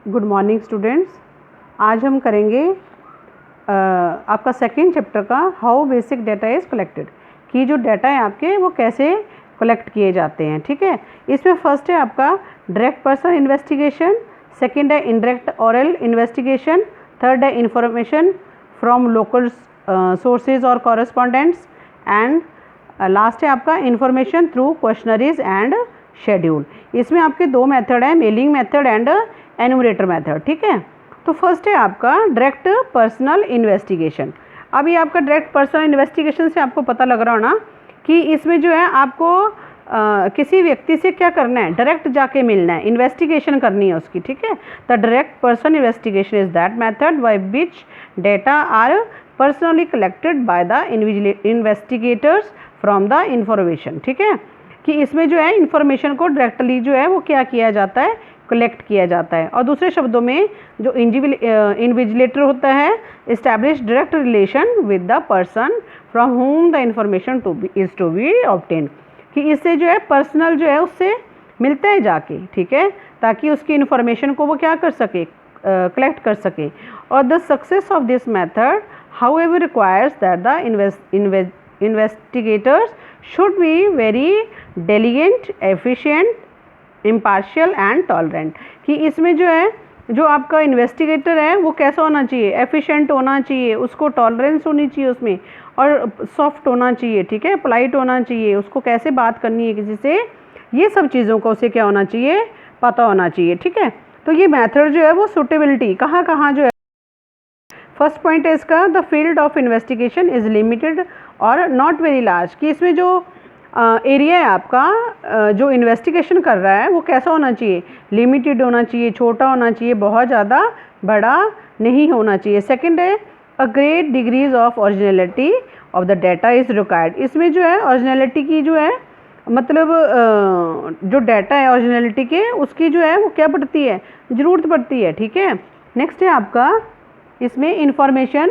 Good morning students. आज हम करेंगे आपका सेकेंड चैप्टर का how basic data is collected, कि जो डाटा है आपके वो कैसे कलेक्ट किए जाते हैं। ठीक है, इसमें फर्स्ट है आपका डायरेक्ट पर्सन इन्वेस्टिगेशन, सेकंड है इनडायरेक्ट ऑरल इन्वेस्टिगेशन, थर्ड है इंफॉर्मेशन फ्रॉम लोकल सोर्सेज और कॉरेस्पॉन्डेंट्स, एंड लास्ट है आपका information through questionnaires and schedule. इसमें आपके दो मेथड हैं, मेलिंग मेथड एंड एनुमरेटर मेथड। ठीक है, तो फर्स्ट है आपका डायरेक्ट पर्सनल इन्वेस्टिगेशन। अभी आपका डायरेक्ट पर्सनल इन्वेस्टिगेशन से आपको पता लग रहा हो ना कि इसमें जो है आपको किसी व्यक्ति से क्या करना है, डायरेक्ट जाके मिलना है, इन्वेस्टिगेशन करनी है उसकी। ठीक है, the direct person investigation is that method by which data are personally collected by the investigators from the information. ठीक है, कि इसमें जो है इंफॉर्मेशन को डायरेक्टली जो है वो क्या किया जाता है, कलेक्ट किया जाता है। और दूसरे शब्दों में जो इन्विजिलेटर होता है establish direct relation with the person from whom the information is to be obtain, कि इससे जो है पर्सनल जो है उससे मिलता है जाके। ठीक है, ताकि उसकी इन्फॉर्मेशन को वो क्या कर सके, कलेक्ट कर सके। और the success of this method however requires that the investigators should be very diligent, efficient, impartial and tolerant, कि इसमें जो है जो आपका इन्वेस्टिगेटर है वो कैसा होना चाहिए, एफिशिएंट होना चाहिए, उसको टॉलरेंस होनी चाहिए उसमें, और सॉफ्ट होना चाहिए। ठीक है, पोलाइट होना चाहिए, उसको कैसे बात करनी है किसी से, ये सब चीज़ों का उसे क्या होना चाहिए, पता होना चाहिए। ठीक है, तो ये मेथड जो है वो सूटेबिलिटी कहाँ कहाँ जो है, फर्स्ट पॉइंट है इसका the field of investigation is limited और नॉट वेरी लार्ज, कि इसमें जो एरिया है आपका जो इन्वेस्टिगेशन कर रहा है वो कैसा होना चाहिए, लिमिटेड होना चाहिए, छोटा होना चाहिए, बहुत ज़्यादा बड़ा नहीं होना चाहिए। सेकंड है a great degrees of originality of the data is required, इसमें जो है ओरिजिनलिटी की जो है मतलब जो डाटा है ओरिजिनलिटी के उसकी जो है वो क्या पड़ती है, ज़रूरत पड़ती है। ठीक है, नेक्स्ट है आपका इसमें information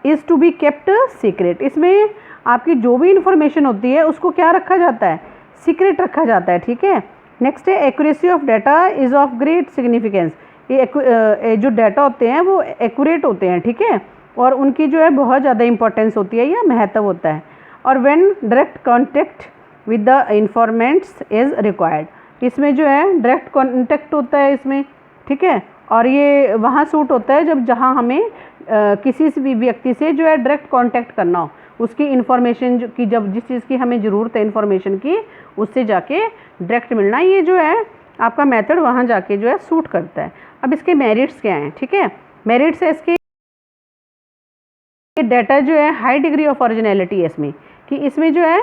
is to be kept secret, इसमें आपकी जो भी इंफॉर्मेशन होती है उसको क्या रखा जाता है, सीक्रेट रखा जाता है। ठीक है, नेक्स्ट है accuracy of data is of great significance, ये जो डाटा होते हैं वो एक्यूरेट होते हैं। ठीक है, और उनकी जो है बहुत ज़्यादा इंपॉर्टेंस होती है या महत्व होता है। और when direct contact with the informants is required, इसमें जो है डायरेक्ट कॉन्टेक्ट होता है इसमें। ठीक है, और ये वहाँ सूट होता है जब जहाँ हमें किसी से भी व्यक्ति से जो है डायरेक्ट कांटेक्ट करना हो, उसकी इन्फॉर्मेशन की जब जिस चीज़ की हमें ज़रूरत है इन्फॉर्मेशन की, उससे जाके डायरेक्ट मिलना, ये जो है आपका मेथड वहाँ जाके जो है सूट करता है। अब इसके मेरिट्स क्या हैं। ठीक है, मेरिट्स है इसके डाटा जो है हाई डिग्री ऑफ ओरिजिनलिटी है इसमें, कि इसमें जो है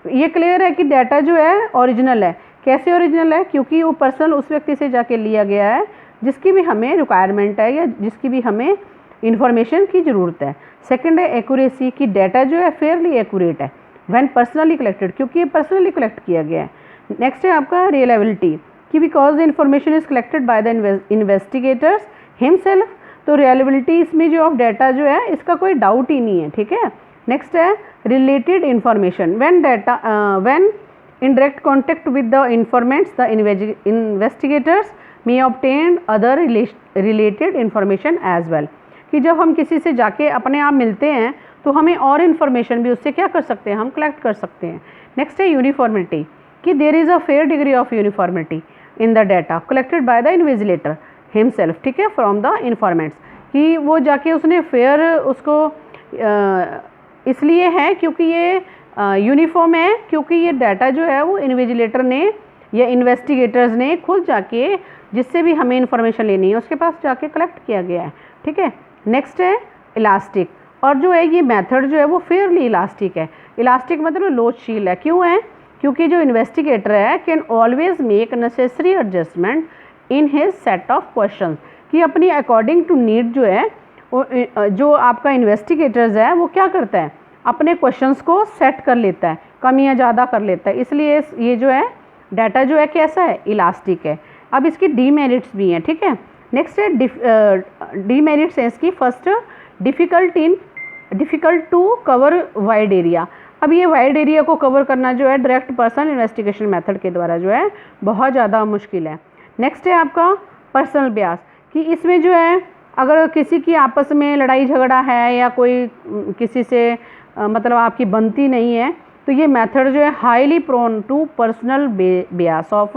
ये क्लियर है कि डाटा जो है ओरिजिनल है। कैसे ओरिजिनल है, क्योंकि वो पर्सनल उस व्यक्ति से जाके लिया गया है जिसकी भी हमें रिक्वायरमेंट है या जिसकी भी हमें इंफॉर्मेशन की ज़रूरत है। सेकंड है एक्यूरेसी, की डाटा जो है फेयरली एक्यूरेट है व्हेन पर्सनली कलेक्टेड, क्योंकि ये पर्सनली कलेक्ट किया गया है। नेक्स्ट है आपका रियलेबिलिटी, कि because the information is collected by the investigators himself, तो रियलेबिलिटी इसमें जो ऑफ डाटा जो है इसका कोई डाउट ही नहीं है। ठीक है, नेक्स्ट है related information, when in direct contact with the informants the investigators may obtain other related information as well, कि जब हम किसी से जाके अपने आप मिलते हैं तो हमें और इन्फॉर्मेशन भी उससे क्या कर सकते हैं, हम कलेक्ट कर सकते हैं। नेक्स्ट है यूनिफॉर्मिटी, कि there is a fair degree of uniformity in the data collected by the invigilator himself. ठीक है, फ्रॉम द इन्फॉर्मेंट्स, कि वो जाके उसने फेयर उसको इसलिए है क्योंकि ये यूनिफॉर्म है, क्योंकि ये डाटा जो है वो इन्विजिलेटर ने या इन्वेस्टिगेटर्स ने खुद जाके जिससे भी हमें इन्फॉर्मेशन लेनी है उसके पास जाके कलेक्ट किया गया है। ठीक है, नेक्स्ट है इलास्टिक, और जो है ये मेथड जो है वो फेयरली इलास्टिक है। इलास्टिक मतलब लोचशील है, क्यों है, क्योंकि जो इन्वेस्टिगेटर है can always make necessary adjustment in his set of question, कि अपनी अकॉर्डिंग टू नीड जो है जो आपका इन्वेस्टिगेटर्स है वो क्या करता है, अपने क्वेश्चंस को सेट कर लेता है, कमियां ज़्यादा कर लेता है, इसलिए ये जो है डाटा जो है कैसा है, इलास्टिक है। अब इसकी डीमेरिट्स भी हैं। ठीक है, नेक्स्ट है डीमेरिट्स है इसकी, first difficult to cover wide area, अब ये वाइड एरिया को कवर करना जो है डायरेक्ट पर्सन इन्वेस्टिगेशन मेथड के द्वारा जो है बहुत ज़्यादा मुश्किल है। नेक्स्ट है आपका पर्सनल ब्यास, कि इसमें जो है अगर किसी की आपस में लड़ाई झगड़ा है या कोई किसी से मतलब आपकी बनती नहीं है, तो ये मेथड जो है highly prone to personal bias of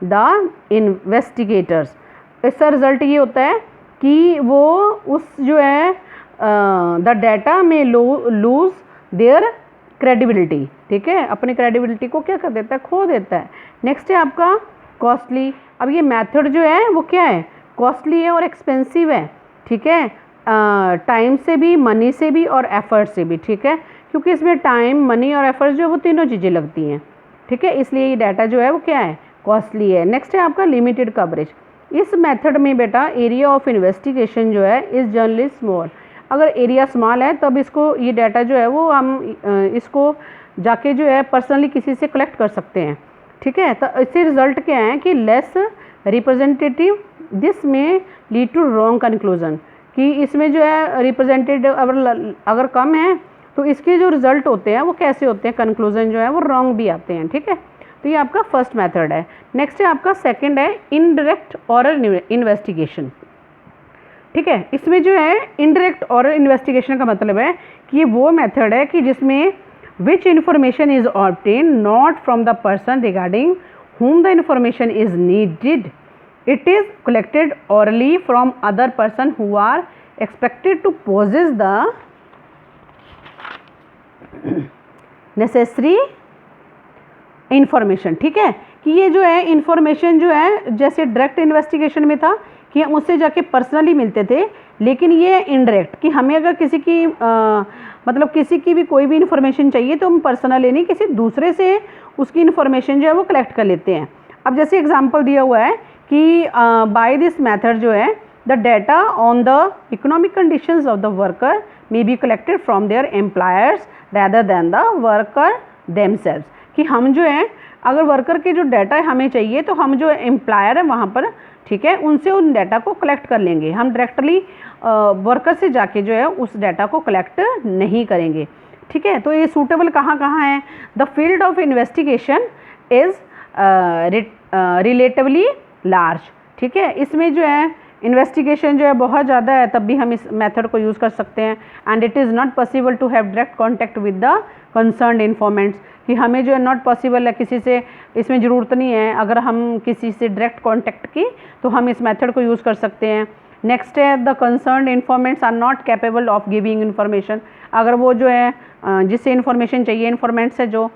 the investigators. इसका रिज़ल्ट ये होता है कि वो उस जो है द डाटा में लूज देयर क्रेडिबिलिटी, ठीक है, अपनी क्रेडिबिलिटी को क्या कर देता है, खो देता है। नेक्स्ट है आपका कॉस्टली। अब ये मेथड जो है वो क्या है, कॉस्टली है और एक्सपेंसिव है, ठीक है, टाइम से भी, मनी से भी और एफर्ट से भी, ठीक है, क्योंकि इसमें टाइम, मनी और एफर्ट जो है वो तीनों चीज़ें लगती हैं, ठीक है, इसलिए ये डाटा जो है वो क्या है, कॉस्टली है। नेक्स्ट है आपका लिमिटेड कवरेज। इस मेथड में बेटा एरिया ऑफ इन्वेस्टिगेशन जो है इस जनरली स्मॉल, अगर एरिया स्मॉल है तब इसको ये डाटा जो है वो हम इसको जाके जो है पर्सनली किसी से कलेक्ट कर सकते हैं, ठीक है। तो इससे रिजल्ट क्या है कि लेस रिप्रेजेंटेटिव, दिस में लीड टू रॉन्ग कंक्लूजन, कि इसमें जो है रिप्रेजेंटेटिव अगर कम है तो इसके जो रिजल्ट होते हैं वो कैसे होते हैं, कंक्लूजन जो है वो रॉन्ग भी आते हैं, ठीक है। तो ये आपका फर्स्ट मेथड है। नेक्स्ट है आपका सेकंड है इनडायरेक्ट ऑरल इन्वेस्टिगेशन, ठीक है। इसमें जो है इनडायरेक्ट ऑरल इन्वेस्टिगेशन का मतलब है कि ये वो मेथड है कि जिसमें विच information is obtain not from the person regarding whom the information is needed, it is collected orally from other person who are expected to possess the necessary information, ठीक है। कि ये जो है इन्फॉर्मेशन जो है जैसे डायरेक्ट इन्वेस्टिगेशन में था कि हम उससे जाके पर्सनली मिलते थे, लेकिन ये इनडायरेक्ट कि हमें अगर किसी की मतलब किसी की भी कोई भी इन्फॉर्मेशन चाहिए तो हम पर्सनली नहीं, किसी दूसरे से उसकी इन्फॉर्मेशन जो है वो कलेक्ट कर लेते हैं। अब जैसे एग्जांपल दिया हुआ है कि बाय दिस मेथड जो है the data on the economic conditions of the worker may be collected from their employers rather than the worker themselves, कि हम जो है अगर वर्कर के जो डाटा हमें चाहिए तो हम जो एम्प्लॉयर है वहाँ पर, ठीक है, उनसे उन डाटा को कलेक्ट कर लेंगे, हम डायरेक्टली वर्कर से जाके जो है उस डाटा को कलेक्ट नहीं करेंगे, ठीक है। तो ये सूटेबल कहाँ कहाँ है, the field of investigation is relatively large, ठीक है, इसमें जो है इन्वेस्टिगेशन जो है बहुत ज़्यादा है तब भी हम इस मेथड को यूज़ कर सकते हैं। And it is not possible to have direct contact with the concerned informants, कि हमें जो है नॉट पॉसिबल है, किसी से इसमें ज़रूरत नहीं है अगर हम किसी से डायरेक्ट कॉन्टैक्ट की तो हम इस मेथड को यूज़ कर सकते हैं। नेक्स्ट है the concerned informants are not capable of giving information, अगर वो जो है जिससे इन्फॉर्मेशन चाहिए, इन्फॉर्मेंट्स है जो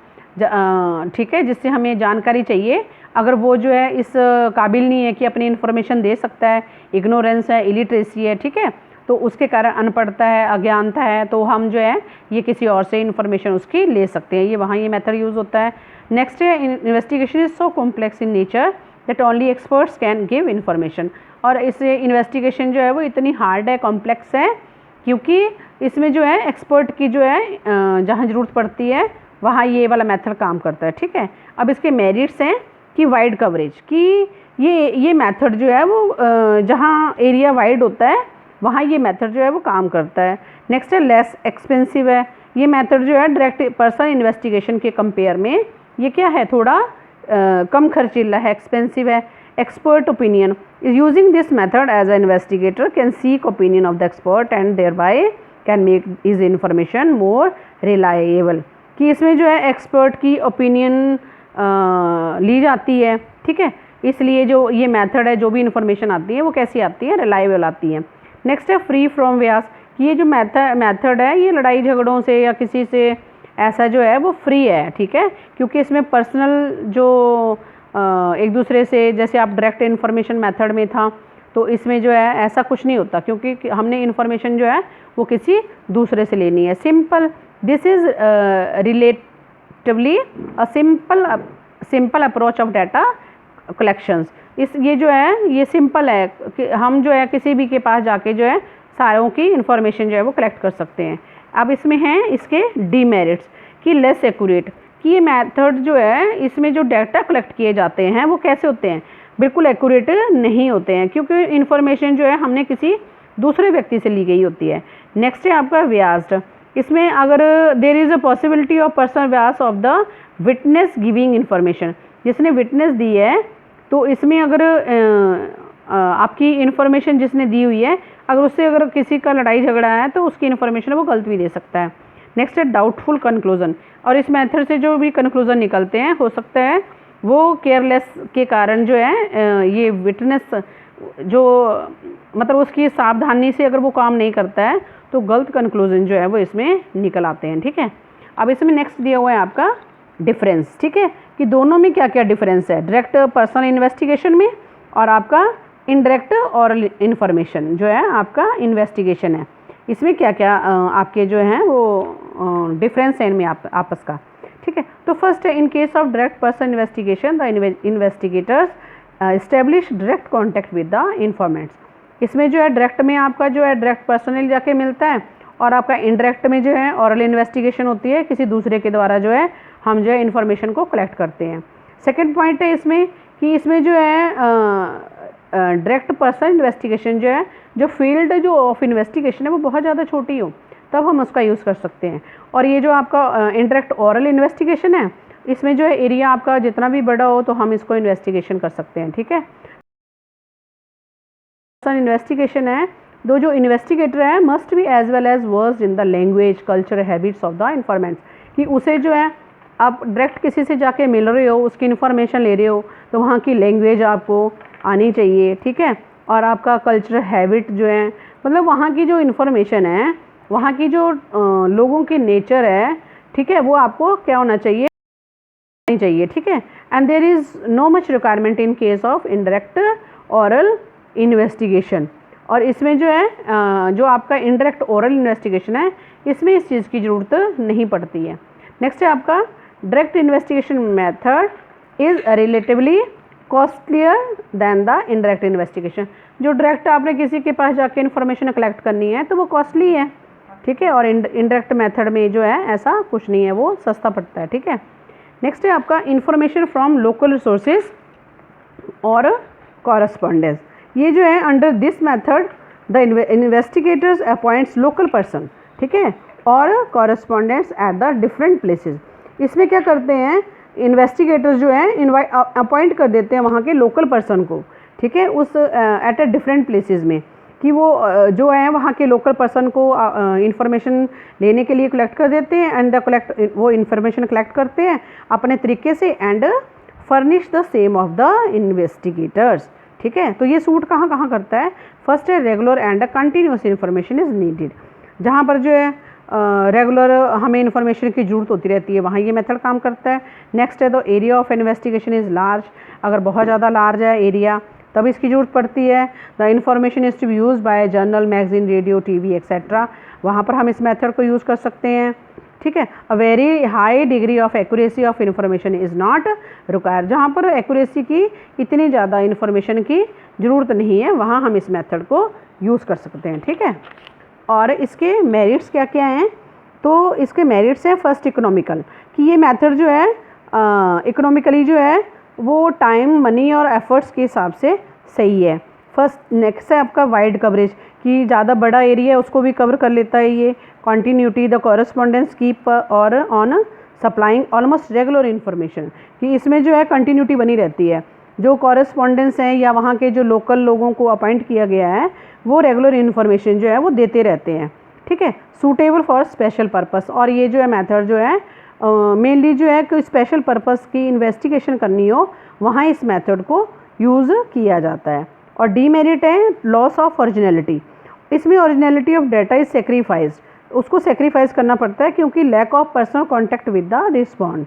ठीक है जिससे हमें जानकारी चाहिए, अगर वो जो है इस काबिल नहीं है कि अपनी इन्फॉर्मेशन दे सकता है, इग्नोरेंस है, इलिटरेसी है, ठीक है, तो उसके कारण अनपढ़ता है, अज्ञानता है, तो हम जो है ये किसी और से इन्फॉर्मेशन उसकी ले सकते हैं, ये वहाँ ये मेथड यूज़ होता है। नेक्स्ट है investigation is so complex in nature that only experts can give information, और इस इन्वेस्टिगेशन जो है वो इतनी हार्ड है, कॉम्प्लेक्स है, क्योंकि इसमें जो है एक्सपर्ट की जो है जहाँ ज़रूरत पड़ती है वहाँ ये वाला मेथड काम करता है, ठीक है। अब इसके मेरिट्स हैं कि वाइड कवरेज, कि ये मेथड जो है वो जहाँ एरिया वाइड होता है वहाँ ये मेथड जो है वो काम करता है। नेक्स्ट है लेस एक्सपेंसिव है, ये मेथड जो है डायरेक्ट पर्सनल इन्वेस्टिगेशन के कंपेयर में ये क्या है, थोड़ा कम खर्चीला है, एक्सपेंसिव है। Expert opinion is using this method as a investigator can seek opinion of the expert and thereby can make is information more reliable, कि इसमें जो है एक्सपर्ट की ओपिनियन ली जाती है, ठीक है, इसलिए जो ये मेथड है जो भी इन्फॉर्मेशन आती है वो कैसी आती है, रिलायबल आती है। नेक्स्ट है फ्री फ्रॉम व्यास, कि ये जो मेथड है ये लड़ाई झगड़ों से या किसी से ऐसा जो है वो फ्री है, ठीक है, क्योंकि इसमें पर्सनल जो एक दूसरे से, जैसे आप डायरेक्ट इन्फॉर्मेशन मेथड में था तो इसमें जो है ऐसा कुछ नहीं होता, क्योंकि हमने इन्फॉर्मेशन जो है वो किसी दूसरे से लेनी है। Simple, this is relatively a simple approach of data collections, ये जो है ये सिंपल है कि हम जो है किसी भी के पास जाके जो है सारों की इन्फॉर्मेशन जो है वो कलेक्ट कर सकते हैं। अब इसमें हैं इसके डीमेरिट्स, कि लेस एक्यूरेट, कि ये मेथड जो है इसमें जो डाटा कलेक्ट किए जाते हैं वो कैसे होते हैं, बिल्कुल एक्यूरेट नहीं होते हैं, क्योंकि इन्फॉर्मेशन जो है हमने किसी दूसरे व्यक्ति से ली गई होती है। नेक्स्ट है आपका व्यास्ड, इसमें अगर there is a possibility of personal bias of the witness giving information, जिसने विटनेस दी है तो इसमें अगर आपकी इन्फॉर्मेशन जिसने दी हुई है, अगर उससे अगर किसी का लड़ाई झगड़ा है तो उसकी इन्फॉर्मेशन वो गलत भी दे सकता है। नेक्स्ट है डाउटफुल कंक्लूजन, और इस मेथड से जो भी कंक्लूजन निकलते हैं हो सकता है वो केयरलेस के कारण जो है ये विटनेस जो मतलब उसकी सावधानी से अगर वो काम नहीं करता है तो गलत कंक्लूजन जो है वो इसमें निकल आते हैं। ठीक है, अब इसमें नेक्स्ट दिया हुआ है आपका डिफरेंस। ठीक है, कि दोनों में क्या क्या डिफरेंस है, डायरेक्ट पर्सनल इन्वेस्टिगेशन में और आपका इनडायरेक्ट और इन्फॉर्मेशन जो है आपका इन्वेस्टिगेशन है, इसमें क्या क्या आपके जो हैं वो डिफरेंस है इनमें आपस का। ठीक है, तो फर्स्ट है इन case of direct personal investigation the investigators establish direct contact with the informants. इसमें जो है डायरेक्ट में आपका जो है डायरेक्ट पर्सनली जाके मिलता है, और आपका इनडायरेक्ट में जो है ऑरल इन्वेस्टिगेशन होती है, किसी दूसरे के द्वारा जो है हम जो है इन्फॉर्मेशन को कलेक्ट करते हैं। सेकेंड पॉइंट है इसमें कि इसमें जो है डायरेक्ट पर्सनल इन्वेस्टिगेशन जो है, जो फील्ड जो ऑफ इन्वेस्टिगेशन है वो बहुत ज़्यादा छोटी हो तब हम उसका यूज़ कर सकते हैं। और ये जो आपका इनडायरेक्ट ऑरल इन्वेस्टिगेशन है, इसमें जो है एरिया आपका जितना भी बड़ा हो तो हम इसको इन्वेस्टिगेशन कर सकते हैं। ठीक है, पर्सनल इन्वेस्टिगेशन है, दो जो इन्वेस्टिगेटर है must be as well as versed in the language culture habits of the informants, कि उसे जो है आप डायरेक्ट किसी से जाके मिल रहे हो, उसकी इन्फॉर्मेशन ले रहे हो तो वहाँ की लैंग्वेज आपको आनी चाहिए। ठीक है, और आपका कल्चरल हैबिट जो है मतलब वहाँ की जो इन्फॉर्मेशन है, वहाँ की जो लोगों की नेचर है, ठीक है, वो आपको क्या होना चाहिए चाहिए। ठीक है, and there is no much requirement in case of indirect oral investigation. और इसमें जो है जो आपका इनडायरेक्ट ओरल इन्वेस्टिगेशन है, इसमें इस चीज़ की ज़रूरत नहीं पड़ती है। नेक्स्ट है आपका direct investigation method is relatively costlier than the indirect investigation. जो डायरेक्ट आपने किसी के पास जाके इन्फॉर्मेशन कलेक्ट करनी है तो वो कॉस्टली है। ठीक है, और इनडायरेक्ट मेथड में जो है ऐसा कुछ नहीं है, वो सस्ता पड़ता है। ठीक है, नेक्स्ट है आपका इन्फॉर्मेशन फ्रॉम लोकल सोर्सेज और कॉरस्पॉन्डेंस। ये जो है under this method the investigators appoints local person, ठीक है, और कॉरस्पॉन्डेंट्स एट द डिफरेंट प्लेसेस। इसमें क्या करते हैं इन्वेस्टिगेटर्स जो है अपॉइंट कर देते हैं वहाँ के लोकल पर्सन को, ठीक है, उस एट अ डिफरेंट प्लेसेस में, कि वो जो है वहाँ के लोकल पर्सन को इंफॉर्मेशन लेने के लिए कलेक्ट कर देते हैं, एंड वो इंफॉर्मेशन कलेक्ट करते हैं अपने तरीके से and furnish the same of the investigators. ठीक है, तो ये सूट कहाँ कहाँ करता है, फर्स्ट है regular and continuous information is needed, जहाँ पर जो है रेगुलर हमें इन्फॉर्मेशन की ज़रूरत होती रहती है वहाँ ये मेथड काम करता है। नेक्स्ट है the area of investigation is large, अगर बहुत ज़्यादा लार्ज है एरिया तब इसकी ज़रूरत पड़ती है। The information is to be use by journal, magazine, radio, TV etcetera, वहाँ पर हम इस मेथड को यूज़ कर सकते हैं। ठीक है, a very high degree of accuracy of information is not required, जहाँ पर एक्यूरेसी की इतनी ज़्यादा इन्फॉर्मेशन की ज़रूरत नहीं है वहाँ हम इस मेथड को यूज़ कर सकते हैं। ठीक है, और इसके मेरिट्स क्या क्या हैं, तो इसके मेरिट्स हैं फर्स्ट इकोनॉमिकल, कि ये मेथड जो है इकोनॉमिकली जो है वो टाइम, मनी और एफर्ट्स के हिसाब से सही है। फर्स्ट नेक्स्ट है आपका वाइड कवरेज, कि ज़्यादा बड़ा एरिया है उसको भी कवर कर लेता है ये। कॉन्टीन्यूटी द कॉरस्पॉन्डेंस कीप और on supplying almost regular information, कि इसमें जो है कंटिन्यूटी बनी रहती है, जो कॉरस्पॉन्डेंस हैं या वहाँ के जो लोकल लोगों को अपॉइंट किया गया है वो रेगुलर इन्फॉर्मेशन जो है वो देते रहते हैं। ठीक है, सूटेबल फॉर स्पेशल पर्पस, और ये जो है मेथड जो है मेनली जो है कोई स्पेशल पर्पस की इन्वेस्टिगेशन करनी हो वहाँ इस मेथड को यूज़ किया जाता है। और डीमेरिट है लॉस ऑफ ओरिजिनलिटी, इसमें originality of data is sacrifice, उसको सेक्रीफाइस करना पड़ता है क्योंकि lack of personal contact with the respond,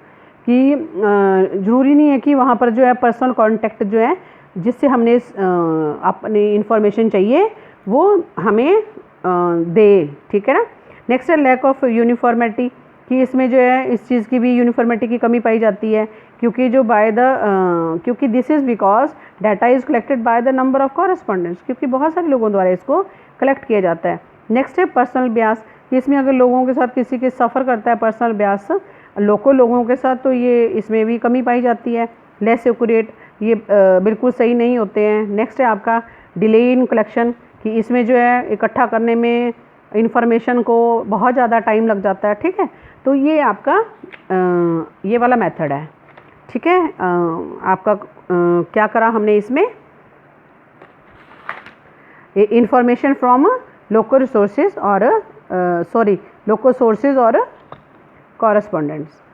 कि ज़रूरी नहीं है कि वहाँ पर जो है पर्सनल कॉन्टैक्ट जो है जिससे हमने अपनी इन्फॉर्मेशन चाहिए वो हमें दे। ठीक है ना, नेक्स्ट है लैक ऑफ यूनिफॉर्मिटी, कि इसमें जो है इस चीज़ की भी यूनिफॉर्मिटी की कमी पाई जाती है, क्योंकि जो क्योंकि this is because data is collected by the number of correspondents, क्योंकि बहुत सारे लोगों द्वारा इसको कलेक्ट किया जाता है। नेक्स्ट है पर्सनल ब्यास, कि इसमें अगर लोगों के साथ किसी के सफ़र करता है पर्सनल ब्यास लोकल लोगों के साथ तो ये इसमें भी कमी पाई जाती है। लेस एक्यूरेट, ये बिल्कुल सही नहीं होते हैं। नेक्स्ट है आपका डिले इन कलेक्शन, कि इसमें जो है इकट्ठा करने में इंफॉर्मेशन को बहुत ज़्यादा टाइम लग जाता है। ठीक है, तो ये आपका ये वाला मेथड है। ठीक है। आपका क्या करा हमने इसमें, इंफॉर्मेशन फ्रॉम लोकल रिसोर्सेज और लोकल सोर्सेज और कॉरस्पॉन्डेंट्स।